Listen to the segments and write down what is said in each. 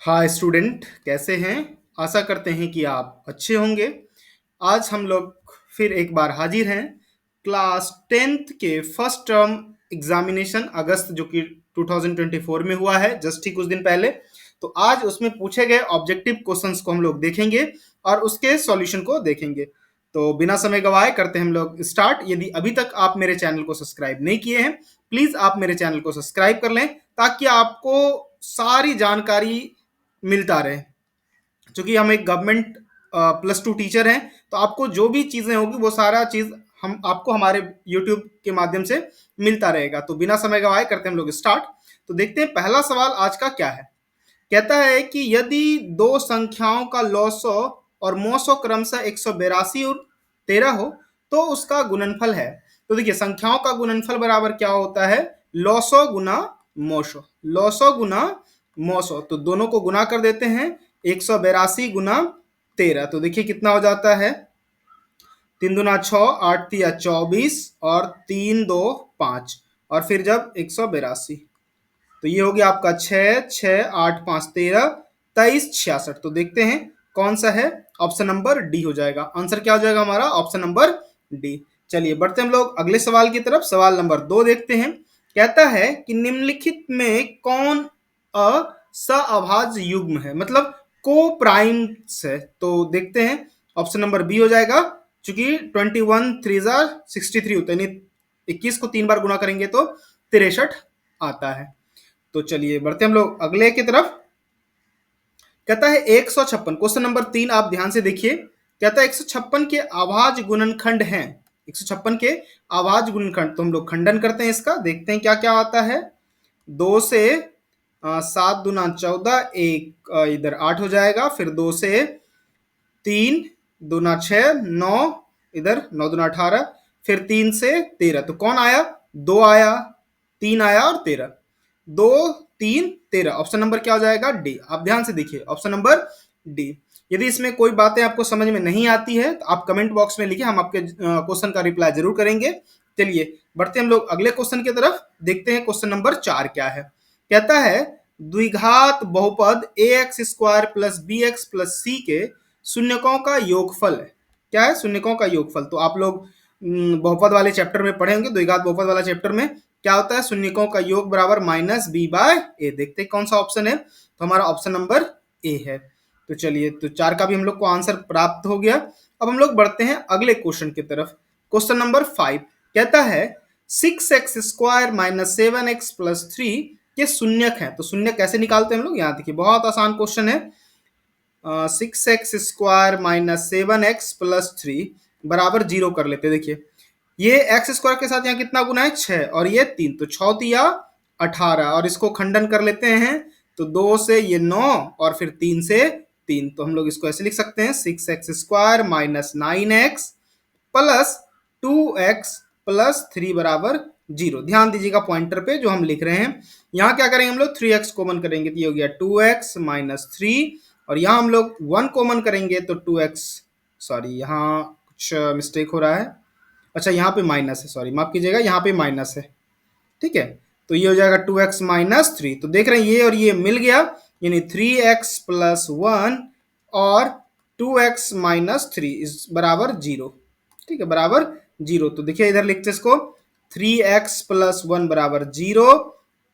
Hi student, कैसे हैं? आशा करते हैं कि आप अच्छे होंगे। आज हम लोग फिर एक बार हाजिर हैं क्लास 10th के फर्स्ट टर्म एग्जामिनेशन अगस्त जो कि 2024 में हुआ है, जस्ट ही कुछ दिन पहले। तो आज उसमें पूछे गए ऑब्जेक्टिव क्वेश्चंस को हम लोग देखेंगे और उसके सॉल्यूशन को देखेंगे। तो बिना समय गवाए करते हैं हम लोग स्टार्ट। यदि अभी तक आप मेरे चैनल को सब्सक्राइब नहीं किए हैं, प्लीज आप मेरे चैनल को सब्सक्राइब कर लें ताकि आपको सारी जानकारी मिलता रहे। क्योंकि हम एक गवर्नमेंट +2 टीचर हैं, तो आपको जो भी चीजें होगी वो सारा चीज हम आपको हमारे यूट्यूब के माध्यम से मिलता रहेगा। तो बिना समय गवाए करते हैं हम लोग स्टार्ट। तो देखते हैं पहला सवाल आज का क्या है। कहता है कि यदि दो संख्याओं का लॉसो और मोसो क्रमशः 182 और 13 हो तो उसका गुणनफल है। तो देखिए, संख्याओं का गुणनफल बराबर क्या होता है? लॉसो गुना मोसो। लॉसो गुना मोसो, तो दोनों को गुना कर देते हैं। 182 गुना 13, तो देखिए कितना हो जाता है। 3 दूना 6, 8 तिया 24 और 3 2 5, और फिर जब 182, तो ये हो गया आपका 6 6 8 5 13 23 66। तो देखते हैं कौन सा है। ऑप्शन नंबर डी हो जाएगा। आंसर क्या हो जाएगा हमारा? Option number D. चलिए बढ़ते हम लोग अगले सवाल की तरफ। सवाल नंबर 2 देखते हैं। कहता है कि निम्नलिखित में कौन असअभाज्य युग्म है, मतलब को प्राइम्स है। तो देखते हैं, ऑप्शन नंबर बी हो जाएगा। चूंकि 21 3 63 होता है, यानी 21 को 3 बार गुना करेंगे तो 63 आता है। तो चलिए बढ़ते हम लोग अगले की तरफ। कहता है 156, क्वेश्चन नंबर 3 आप ध्यान से देखिए। कहता है 156 के अभाज्य गुणनखंड हैं। 156 के अभाज्य गुणनखंड, तो हम लोग खंडन करते हैं इसका, देखते हैं क्या क्या आता है। 2 से 7 दूना 14, एक इधर 8 हो जाएगा। फिर 2 से 3 दूना 6 9, इधर 9 दूना 18, फिर 3 से 13, तो कौन आया? 2 आया, 3 आया और 13। 2 3 13, ऑप्शन नंबर क्या हो जाएगा? डी। आप ध्यान से देखिए, ऑप्शन नंबर डी। यदि इसमें कोई बातें आपको समझ में नहीं आती है तो आप कमेंट बॉक्स में लिखिए, हम आपके क्वेश्चन का रिप्लाई जरूर करेंगे। चलिए बढ़ते हम लोग अगले क्वेश्चन की तरफ, देखते हैं क्वेश्चन नंबर 4 क्या है। कहता है द्विघात बहुपद ax² plus bx plus c के शून्यकों का योगफल है। क्या है? शून्यकों का योगफल। तो आप लोग बहुपद वाले चैप्टर में पढ़े होंगे, द्विघात बहुपद वाला चैप्टर में क्या होता है? शून्यकों का योग बराबर -b/a। देखते हैं कौन सा ऑप्शन है। तो हमारा ऑप्शन नंबर ए है। तो चलिए, तो 4 का भी हम लोग को आंसर प्राप्त हो गया। अब हम लोग बढ़ते हैं अगले क्वेश्चन की तरफ। क्वेश्चन नंबर 5 कहता है 6x² - 7x प्लस 3 के शून्यक हैं। तो शून्य कैसे निकालते हैं हम लोग? यहाँ देखिए, बहुत आसान क्वेश्चन है। 6x² - 7x प्लस 3 बराबर 0 कर लेते हैं। देखिए, ये x² के साथ यहाँ कितना गुना है? 6, और ये 3, तो 6 तिया 18, और इसको खंडन कर लेते हैं। तो 2 से ये 9 और फिर 3 से 3, तो हम लोग इसको ऐसे लिख सकते हैं 6x² - 9x plus 2x plus 3 बराबर 0। ध्यान दीजिएगा पॉइंटर पे जो हम लिख रहे हैं। यहाँ क्या करेंगे हम लोग? 3x कॉमन करेंगे तो ये हो गया 2x माइनस 3, और यहाँ हम लोग 1 कॉमन करेंगे तो 2x, सॉरी यहाँ कुछ मिस्टेक हो रहा है। अच्छा, यहाँ पे माइनस है, सॉरी माफ कीजिएगा, यहाँ पे माइनस है। ठीक है, तो ये हो जाएगा 2x माइनस 3। तो देख रहे हैं ये और ये मिल गया, यानी 3x प्लस 1 और 2x माइनस 3 इस बराबर 0। ठीक है, बराबर 0। तो देखिए इधर लिखते इसको, 3x प्लस 1 बराबर 0,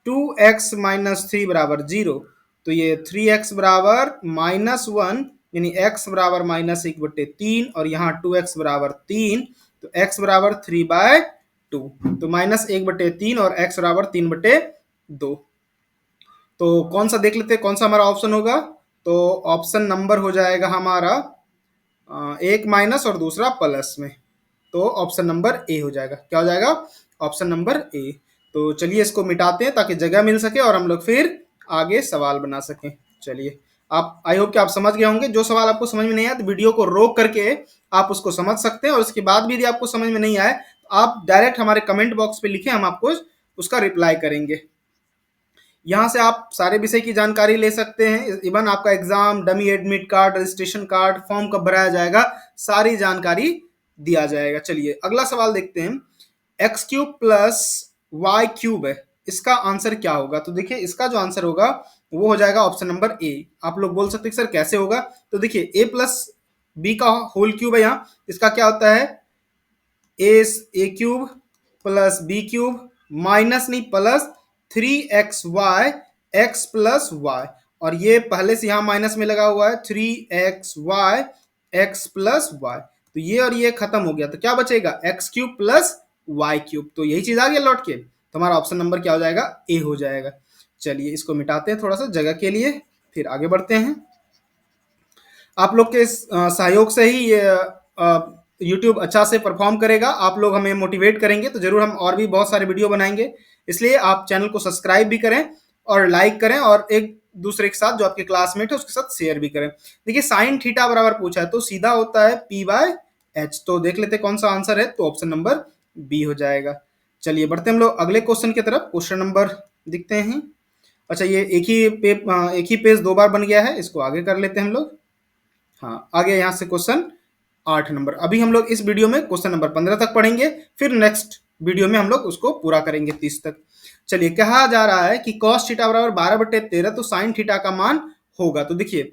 2x माइनस 3 बराबर 0। तो ये 3x बराबर -1, यानी x बराबर -1/3, और यहाँ 2x बराबर 3, तो x बराबर 3/2। तो -1/3 और x बराबर 3/2। तो कौन सा देख लेते हैं, कौन सा हमारा ऑप्शन होगा? तो ऑप्शन नंबर हो जाएगा हमारा एक माइनस और दूसरा प्लस में, तो ऑप्शन नंबर ए हो जाएगा। क्या हो जाएगा? Option number A. तो चलिए इसको मिटाते हैं ताकि जगह मिल सके और हम लोग फिर आगे सवाल बना सकें। चलिए, आप आई होप कि आप समझ गए होंगे। जो सवाल आपको समझ में नहीं आया तो वीडियो को रोक करके आप उसको समझ सकते हैं, और उसके बाद भी यदि आपको समझ में नहीं आए तो आप डायरेक्ट हमारे कमेंट बॉक्स पे लिखें, हम आपको उसका रिप्लाई करेंगे। यहाँ से आप सारे विषय की जानकारी ले सकते हैं। इवन आपका exam, dummy admit card, registration card, form कब भराया जाएगा, सारी जानकारी दिया जाएगा। चलिए अगला सवाल देखते हैं। x³ प्लस y³ है, इसका आंसर क्या होगा? तो देखिए इसका जो आंसर होगा वो हो जाएगा ऑप्शन नंबर ए। आप लोग बोल सकते हैं सर कैसे होगा, तो देखिए ए प्लस बी का होल क्यूब है यहाँ, इसका क्या होता है a cube plus b cube minus नहीं plus 3xy x plus y, और ये पहले से यहाँ माइनस में लगा हुआ है 3xy एक्स प्लस वाई, तो ये और ये खत्म हो गया, तो क्या बचेगा X cube plus Y cube, तो यही चीज आ गया लौट के, तो हमारा ऑप्शन नंबर क्या हो जाएगा ए हो जाएगा। चलिए इसको मिटाते हैं थोड़ा सा जगह के लिए, फिर आगे बढ़ते हैं। आप लोग के सहयोग से ही ये यूट्यूब अच्छा से परफॉर्म करेगा, आप लोग हमें मोटिवेट करेंगे तो जरूर हम और भी बहुत सारे वीडियो बनाएंगे, इसलिए आप चैनल को सब्सक्राइब भी करें और लाइक करें, और एक दूसरे के साथ जो आपके क्लासमेट है उसके साथ शेयर भी करें। देखिए साइन थीटा बराबर पूछा है तो सीधा होता है पी बाय एच, तो देख लेते हैं कौन सा आंसर है, तो ऑप्शन नंबर बी हो जाएगा। चलिए बढ़ते हम लोग अगले क्वेश्चन की तरफ, क्वेश्चन नंबर दिखते हैं। अच्छा ये एक ही पेज दो बार बन गया है, इसको आगे कर लेते हैं हम लोग। हाँ आगे यहाँ से क्वेश्चन 8 नंबर, अभी हम लोग इस वीडियो में क्वेश्चन नंबर 15 तक पढ़ेंगे, फिर नेक्स्ट वीडियो में हम लोग उसको पूरा करेंगे 30 तक। चलिए कहा जा रहा है कि कॉस थीटा बराबर 12/13, तो साइन थीटा का मान होगा, तो देखिए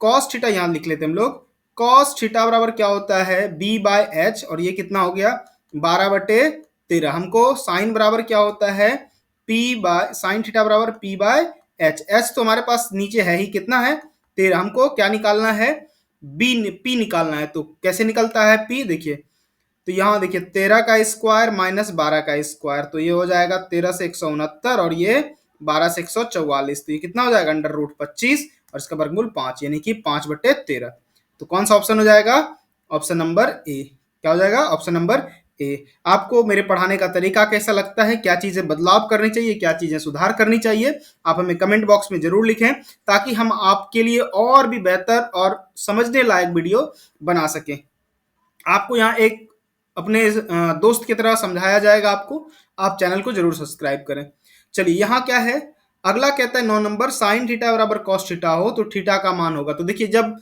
कॉस थीटा यहाँ लिख लेते हैं हम लोग, कॉस थीटा बराबर क्या होता है बी बाय एच, और ये कितना हो गया 12/13, हमको साइन बराबर क्या होता है पी बाय, साइन थीटा बराबर पी बाय एच, एच तो हमारे पास नीचे है ही, कितना है 13, हमको क्या निकालना है पी निकालना है, तो कैसे निकलता है पी, देखिए तो यहाँ देखिए 13 का स्क्वायर माइनस 12 का स्क्वायर, तो ये हो जाएगा 13 से 169 और ये 12 से 144, तो ये कितना हो जाएगा √25 और इसका वर्गमूल 5, यानी कि 5/13, तो कौन सा ऑप्शन हो जाएगा ऑप्शन नंबर ए, क्या हो जाएगा ऑप्शन नंबर ए। आपको मेरे पढ़ाने का तरीका कैसा लगता है, क्या चीजें बदलाव करनी चाहिए, क्या चीजें सुधार करनी चाहिए, आप हमें कमेंट बॉक्स में जरूर लिखें, ताकि हम आपके लिए और भी बेहतर और समझने लायक वीडियो बना सकें। आपको यहाँ एक अपने दोस्त की तरह समझाया जाएगा आपको, आप चैनल को जरूर सब्सक्राइब करें। चलिए यहाँ क्या है, अगला कहता है 9 नंबर, साइन थीटा बराबर कॉस थीटा हो तो थीटा का मान होगा, तो देखिए जब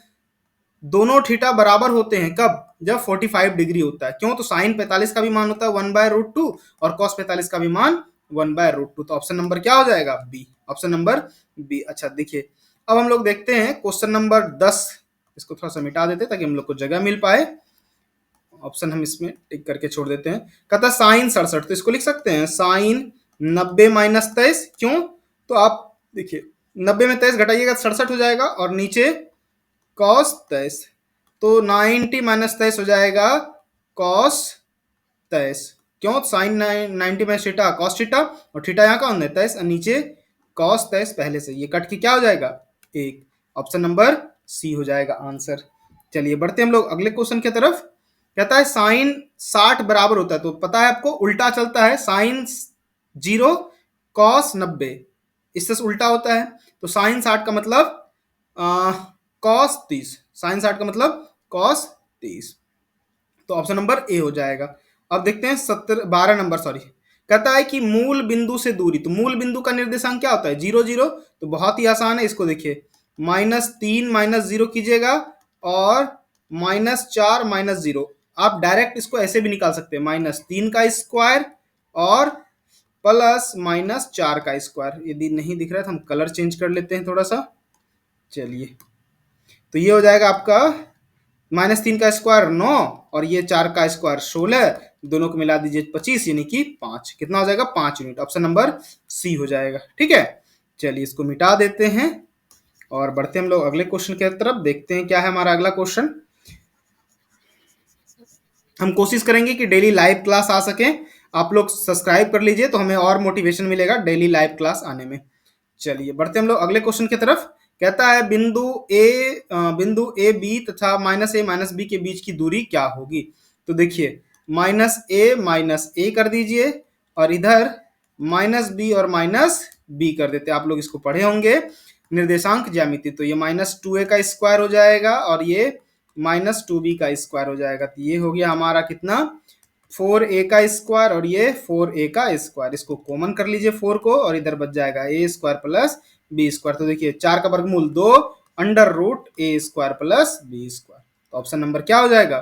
दोनों थीटा बराबर होते हैं, कब जब 45 डिग्री होता है, क्यों तो साइन 45 का भी मान होता है 1/√2 और कॉस 45 का भी मान 1/√2, तो ऑप्शन नंबर क्या हो जाएगा बी, ऑप्शन नंबर बी। अच्छा देखिए अब हम लोग देखते हैं क्वेश्चन नंबर 10, इसको थोड़ा सा मिटा देते हैं ताकि हम लोग को जगह मिल पाए, ऑप्शन हम इसमें टिक करके छोड़ देते हैं। कहता साइन 67, तो इसको लिख सकते हैं साइन 90 माइनस 23, क्यों तो आप देखिए 90 में 23 घटाइएगा 67 हो जाएगा, और नीचे कॉस 23, तो 90 माइनस 23 हो जाएगा कॉस 23, क्यों sine 90 minus theta cos theta, और थीटा यहाँ का होता है 23 और नीचे कॉस 23 पहले से, ये कट के क्या हो जाएगा एक, ऑप्शन नंबर सी हो जाएगा आंसर। चलिए बढ़ते हम लोग अगले क्वेश्चन की तरफ। कहता है साइन 60 बराबर होता है, तो पता है आपको उल्टा चलता है, साइन 0 कॉस 90 इससे उल्टा होता है, तो साइन 60 का मतलब कॉस 30, साइन 60 का मतलब कॉस 30, तो ऑप्शन नंबर ए हो जाएगा। अब देखते हैं 12 नंबर, सॉरी, कहता है कि मूल बिंदु से दूरी, तो मूल बिंदु का निर्देशांक क्या होता है 0 0, तो बहुत ही आसान है, इसको देखिए -3 -0 कीजिएगा और -4 -0, आप डायरेक्ट इसको ऐसे भी निकाल सकते हैं -3 का स्क्वायर और प्लस -4 का स्क्वायर, यदि नहीं दिख रहा है तो हम कलर चेंज कर लेते हैं थोड़ा सा। चलिए तो ये हो जाएगा आपका -3 का स्क्वायर 9 और ये 4 का स्क्वायर 16, दोनों को मिला दीजिए 25, यानी कि 5, कितना हो जाएगा 5 यूनिट, ऑप्शन नंबर सी हो जाएगा। ठीक है चलिए इसको मिटा देते हैं और बढ़ते हम लोग अगले क्वेश्चन की तरफ, देखते हैं क्या है हमारा अगला क्वेश्चन। हम कोशिश करेंगे कि डेली लाइव क्लास आ सके, आप लोग सब्सक्राइब कर लीजिए तो हमें और मोटिवेशन मिलेगा डेली लाइव क्लास आने में। चलिए बढ़ते हम लोग अगले क्वेश्चन की तरफ। कहता है बिंदु ए बी तथा -a -b के बीच की दूरी क्या होगी, तो देखिए -a कर दीजिए और इधर -b और -b कर देते, आप लोग इसको पढ़े होंगे निर्देशांक ज्यामिति, तो ये -2a का स्क्वायर हो जाएगा और ये -2b का स्क्वायर हो जाएगा, तो ये हो गया हमारा कितना 4a का स्क्वायर और ये 4a का स्क्वायर, इसको कॉमन कर लीजिए 4 को और इधर बच जाएगा a square plus b square, तो देखिए 4 का वर्गमूल 2 √a square plus b square, तो ऑप्शन नंबर क्या हो जाएगा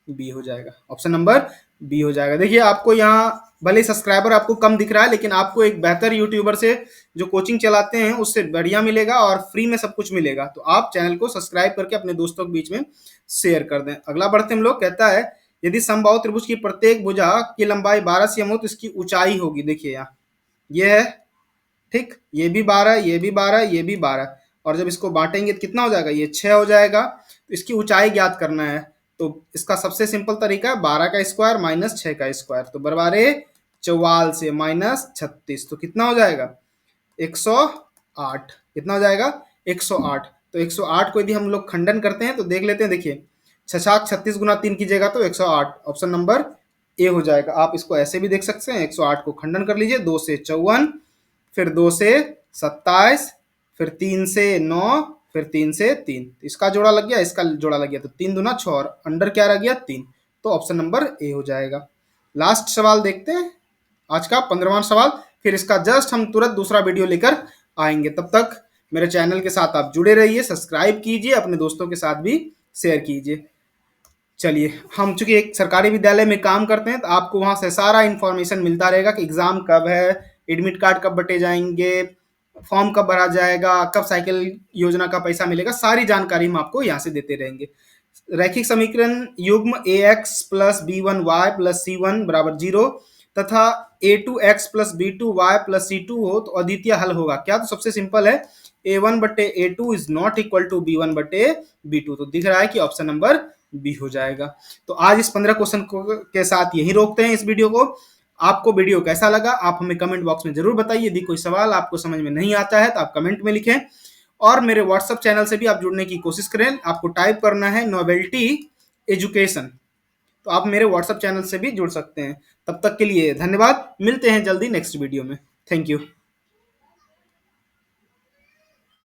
बी हो जाएगा, ऑप्शन नंबर बी हो जाएगा। देखिए आपको यहाँ भले सब्सक्राइबर आपको कम दिख रहा है, लेकिन आपको एक बेहतर यूट्यूबर से जो कोचिंग चलाते हैं उससे बढ़िया मिलेगा और फ्री में सब कुछ मिलेगा। तो आप चैनल को सब्सक्राइब करके अपने दोस्तों के बीच में शेयर कर दें। अगला बढ़ते हम लोग, कहता है यदि समबाहु त्रिभुज की प्रत्येक भुजा की लंबाई 12 सीएम हो तो इसकी ऊंचाई होगी। देखिए यहाँ ये है, ठीक, ये भी 12, ये भी 12, ये भी 12, और जब इसको बांटेंगे तो कितना हो जाएगा, ये 6 हो जाएगा। तो इसकी ऊंचाई ज्ञात करना है, तो इसका सबसे सिंपल तरीका है 12 का स्क्वायर माइनस 6 का स्क्वायर। तो बरबारे 44 से माइनस 36, तो कितना हो जाएगा 108। कितना हो जाएगा 108। तो 108 को यदि हम लोग खंडन करते हैं तो देख लेते हैं। देखिए 6 36 गुना 3 कीजिएगा तो 108, ऑप्शन नंबर ए हो जाएगा। आप इसको ऐसे भी देख सकते हैं, 108 को खंडन कर लीजिए, 2 से 54, फिर 2 से 27, फिर 3 से 9, फिर 3 से 3, इसका जोड़ा लग गया, इसका जोड़ा लग गया, तो 3 दूना 6 और अंडर क्या रह गया 3। तो ऑप्शन नंबर ए हो जाएगा। लास्ट सवाल देखते हैं, आज का 15वां सवाल, फिर इसका जस्ट हम तुरंत दूसरा वीडियो लेकर आएंगे। तब तक मेरे चैनल के साथ आप जुड़े रहिए, सब्सक्राइब कीजिए, अपने दोस्तों के साथ भी शेयर कीजिए। चलिए, हम चूंकि एक सरकारी विद्यालय में काम करते हैं तो आपको वहां से सारा इंफॉर्मेशन मिलता रहेगा कि एग्जाम कब है, एडमिट कार्ड कब बटे जाएंगे, फॉर्म कब भरा जाएगा, कब साइकिल योजना का पैसा मिलेगा, सारी जानकारी हम आपको यहाँ से देते रहेंगे। रैखिक समीकरण युग्म a x plus b one y plus c one बराबर 0 तथा a two x plus b two y plus c two हो तो अद्वितीय हल होगा क्या। तो सबसे सिंपल है, ए वन बटे a two is not equal to b one बटे बी टू। तो दिख रहा है कि ऑप्शन नंबर बी हो जाएगा। तो आज इस 15 क्वेश्चन के साथ यही रोकते हैं इस वीडियो को। आपको वीडियो कैसा लगा आप हमें कमेंट बॉक्स में जरूर बताइए। यदि कोई सवाल आपको समझ में नहीं आता है तो आप कमेंट में लिखें, और मेरे व्हाट्सएप चैनल से भी आप जुड़ने की कोशिश करें। आपको टाइप करना है नोवेल्टी एजुकेशन, तो आप मेरे व्हाट्सएप चैनल से भी जुड़ सकते हैं। तब तक के लिए धन्यवाद, मिलते हैं जल्दी नेक्स्ट वीडियो में। Thank you.